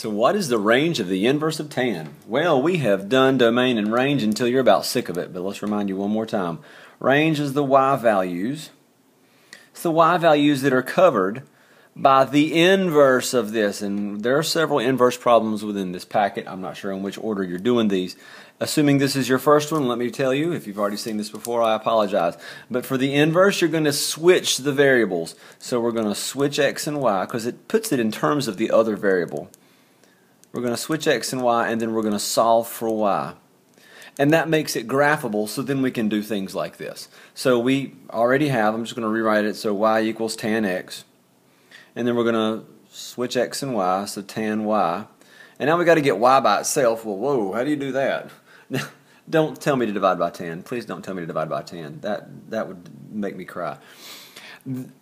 So what is the range of the inverse of tan? Well, we have done domain and range until you're about sick of it, but let's remind you one more time. Range is the y values. It's the y values that are covered by the inverse of this, and there are several inverse problems within this packet. I'm not sure in which order you're doing these. Assuming this is your first one, let me tell you, if you've already seen this before, I apologize. But for the inverse, you're going to switch the variables. So we're going to switch x and y, because it puts it in terms of the other variable. We're going to switch x and y, and then we're going to solve for y. And that makes it graphable, so then we can do things like this. So we already have, I'm just going to rewrite it, so y equals tan x. And then we're going to switch x and y, so tan y. And now we've got to get y by itself. Well, whoa, how do you do that? Don't tell me to divide by 10. Please don't tell me to divide by 10. That would make me cry.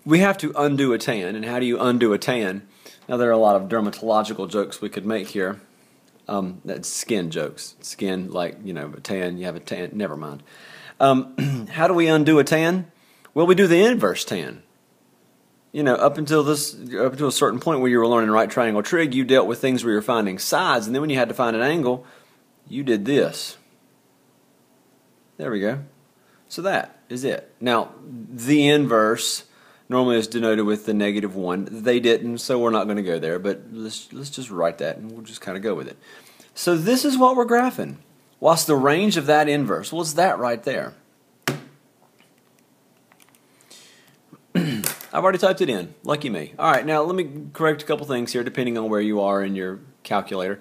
We have to undo a tan. And how do you undo a tan? Now, there are a lot of dermatological jokes we could make here. That's skin jokes. Skin, like, you know, a tan, you have a tan. Never mind. How do we undo a tan? Well, we do the inverse tan. You know, up until a certain point where you were learning right triangle trig, you dealt with things where you're finding sides, and then when you had to find an angle, you did this. There we go. So that is it. Now, the inverse normally is denoted with the -1. They didn't, so we're not going to go there, but let's just write that, and we'll just kind of go with it. So this is what we're graphing. What's the range of that inverse? Well, it's that right there. I've already typed it in. Lucky me. All right, now let me correct a couple things here depending on where you are in your calculator.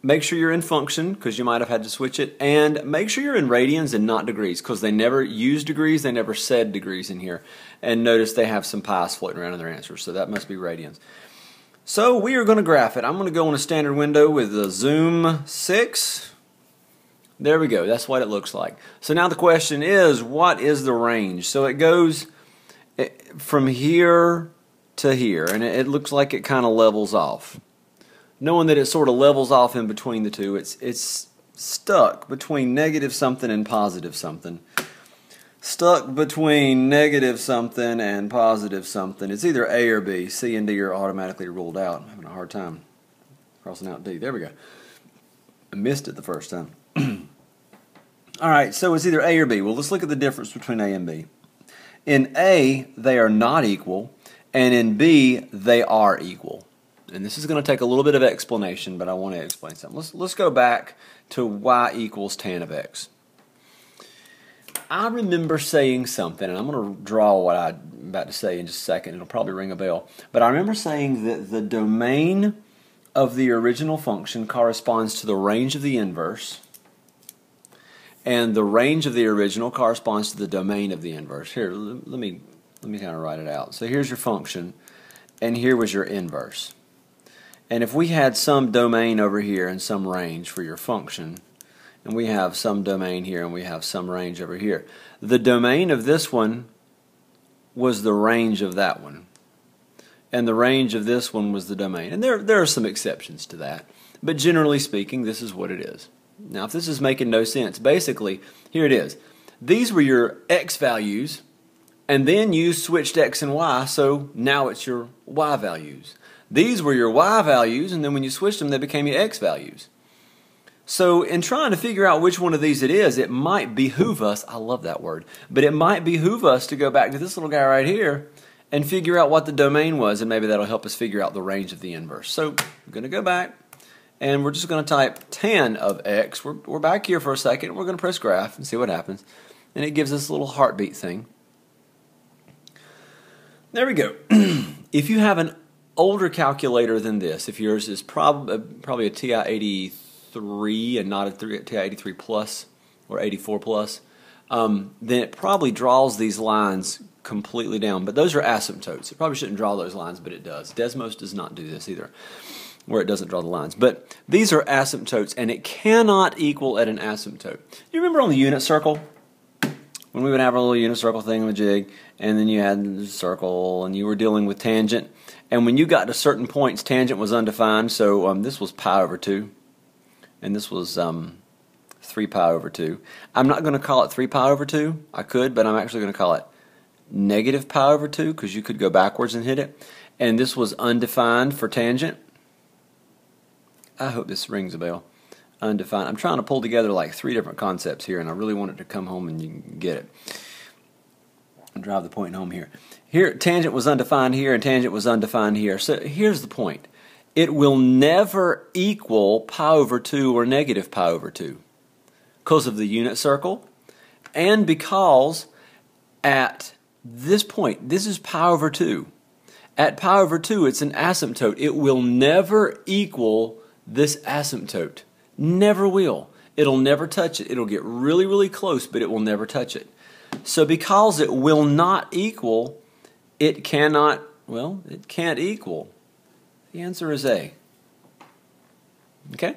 Make sure you're in function because you might have had to switch it, and make sure you're in radians and not degrees because they never use degrees, they never said degrees in here. And notice they have some pi's floating around in their answers, so that must be radians. So we are going to graph it. I'm going to go on a standard window with the zoom 6. There we go. That's what it looks like. So now the question is, what is the range? So it goes from here to here, and it looks like it kind of levels off. Knowing that it sort of levels off in between the two, it's stuck between negative something and positive something. Stuck between negative something and positive something. It's either A or B. C and D are automatically ruled out. I'm having a hard time crossing out D. There we go. I missed it the first time. Alright, so it's either A or B. Well, let's look at the difference between A and B. In A, they are not equal, and in B, they are equal. And this is going to take a little bit of explanation, but I want to explain something. Let's go back to y equals tan of x. I remember saying something, and I'm going to draw what I'm about to say in just a second. It'll probably ring a bell. But I remember saying that the domain of the original function corresponds to the range of the inverse, and the range of the original corresponds to the domain of the inverse. Here, let me kind of write it out. So here's your function, and here was your inverse. And if we had some domain over here and some range for your function, and we have some domain here and we have some range over here, the domain of this one was the range of that one, and the range of this one was the domain. And there are some exceptions to that, but generally speaking, this is what it is. Now, if this is making no sense, basically, here it is. These were your x values, and then you switched x and y, so now it's your y values. These were your y values, and then when you switched them, they became your x values. So in trying to figure out which one of these it is, it might behoove us, I love that word, but it might behoove us to go back to this little guy right here and figure out what the domain was, and maybe that'll help us figure out the range of the inverse. So I'm going to go back, and we're just going to type tan of x. We're back here for a second. We're going to press graph and see what happens. And it gives us a little heartbeat thing. There we go. If you have an older calculator than this, if yours is probably a TI-83 and not a TI-83 Plus or 84 Plus, then it probably draws these lines completely down. But those are asymptotes. It probably shouldn't draw those lines, but it does. Desmos does not do this either, where it doesn't draw the lines. But these are asymptotes, and it cannot equal at an asymptote. You remember on the unit circle, when we would have our little unit circle thing on the jig, and then you had the circle, and you were dealing with tangent, and when you got to certain points, tangent was undefined, so this was pi over 2, and this was 3 pi over 2. I'm not going to call it 3 pi over 2. I could, but I'm actually going to call it negative pi over 2, because you could go backwards and hit it. And this was undefined for tangent. I hope this rings a bell. Undefined. I'm trying to pull together like 3 different concepts here, and I really want it to come home and you can get it. I'll drive the point home here. Here, tangent was undefined here, and tangent was undefined here. So here's the point. It will never equal pi over 2 or negative pi over 2 because of the unit circle, and because at this point, this is pi over 2. At pi over 2, it's an asymptote. It will never equal this asymptote. Never will. It'll never touch it. It'll get really, really close, but it will never touch it. So because it will not equal, it cannot, well, it can't equal. The answer is A. Okay?